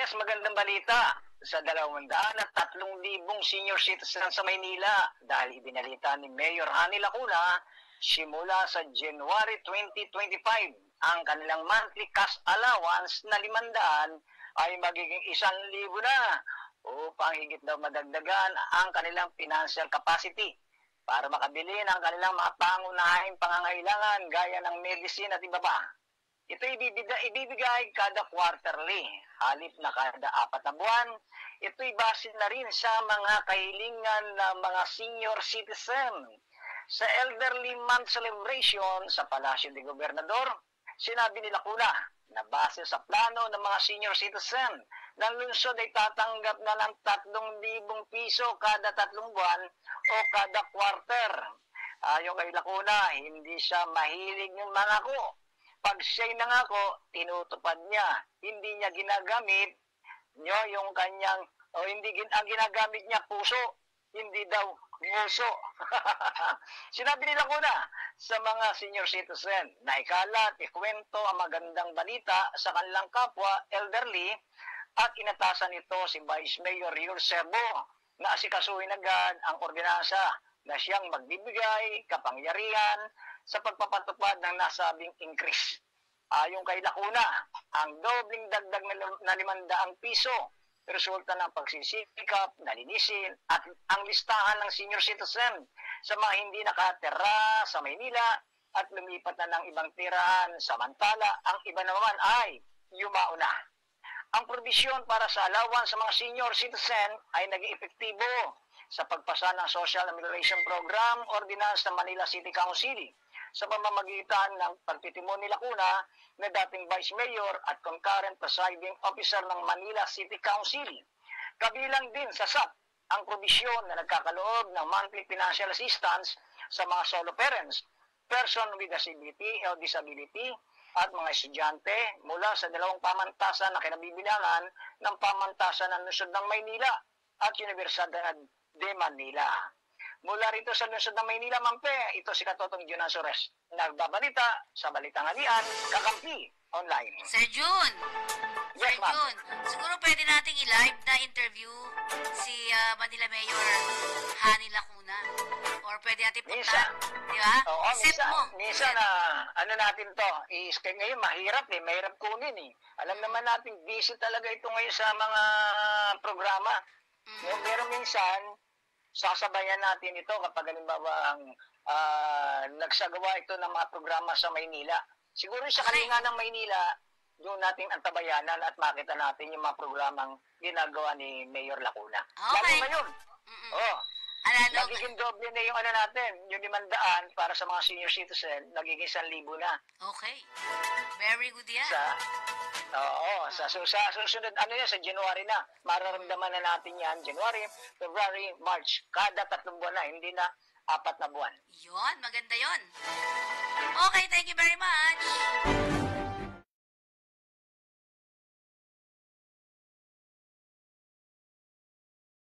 Yes, magandang balita sa 203,000 senior citizen sa Maynila dahil ibinalita ni Mayor Hani Lacuna simula sa January 2025 ang kanilang monthly cash allowance na 500 ay magiging 1,000 na upang higit daw madagdagan ang kanilang financial capacity para makabili ng kanilang mga pangunahing pangangailangan gaya ng medicine at iba pa. Ito ibibigay kada quarterly, halip na kada 4 na buwan. Ito'y base na rin sa mga kahilingan ng mga senior citizen. Sa Elderly Month celebration sa Palasyo de Gobernador, sinabi ni Lacuna na base sa plano ng mga senior citizen ng lungsod ay tatanggap na ng 3,000 piso kada 3 buwan o kada quarter. Ayon kay Lacuna, hindi siya mahilig ng mangako. Pag siya'y nangako, tinutupad niya. Hindi niya ginagamit yung kanyang, ang ginagamit niya puso, hindi daw nguso. Sinabi nila kuna sa mga senior citizen na ikalat, ikwento ang magandang balita sa kanilang kapwa elderly at inatasan ito si Vice Mayor Rior Serbo na asikasuhin agad ang ordinansa na siyang magbibigay kapangyarihan sa pagpapatupad ng nasabing increase. Ayon kay Lacuna, ang dobling dagdag na 500 piso resulta ng pagsisikap na linisin at ang listahan ng senior citizen sa mga hindi nakatira sa Maynila at lumipat na ng ibang tirahan samantala ang iba naman ay yumao na. Ang probisyon para sa allowance sa mga senior citizen ay naging epektibo sa pagpasa ng Social Amelioration Program Ordinance ng Manila City Council sa pamamagitan ng pagtitimo ni Lacuna na dating Vice Mayor at concurrent presiding officer ng Manila City Council. Kabilang din sa SAP ang probisyon na nagkakaloob ng monthly financial assistance sa mga solo parents, person with disability at mga estudyante mula sa dalawang pamantasan na kinabibilangan ng pamantasan ng lungsod ng Maynila at Universidad de Manila. Mula rito sa lungsod ng Maynila, Mampe, ito si Katotong Jun Ansores. Nagbabalita sa Balitang Halian, Kakampi, online. Sir Jun, Yes, Sir Jun, siguro pwede nating i-live na interview si Manila Mayor Hani Lacuna. Or pwede natin puntahan, di ba? Oo, Set mo. minsan na, natin to, ngayon mahirap mahirap kunin Alam naman natin, busy talaga ito ngayon sa mga programa. Pero minsan, sasabayan natin ito kapag halimbawa ang nagsagawa ito ng mga programa sa Maynila. Siguro sa kalinga ng Maynila, doon natin antabayanan at makita natin yung mga programang ginagawa ni Mayor Lacuna. Okay. Lalo ngayon. Nagiging doble na yung natin, yung 500 para sa mga senior citizen, nagiging 1,000 na. Okay. Very good yan. Sa susunod, sa January na, mararamdaman na natin yan, January, February, March, kada 3 buwan na, hindi na 4 na buwan. Yun, maganda yun. Okay, thank you very much.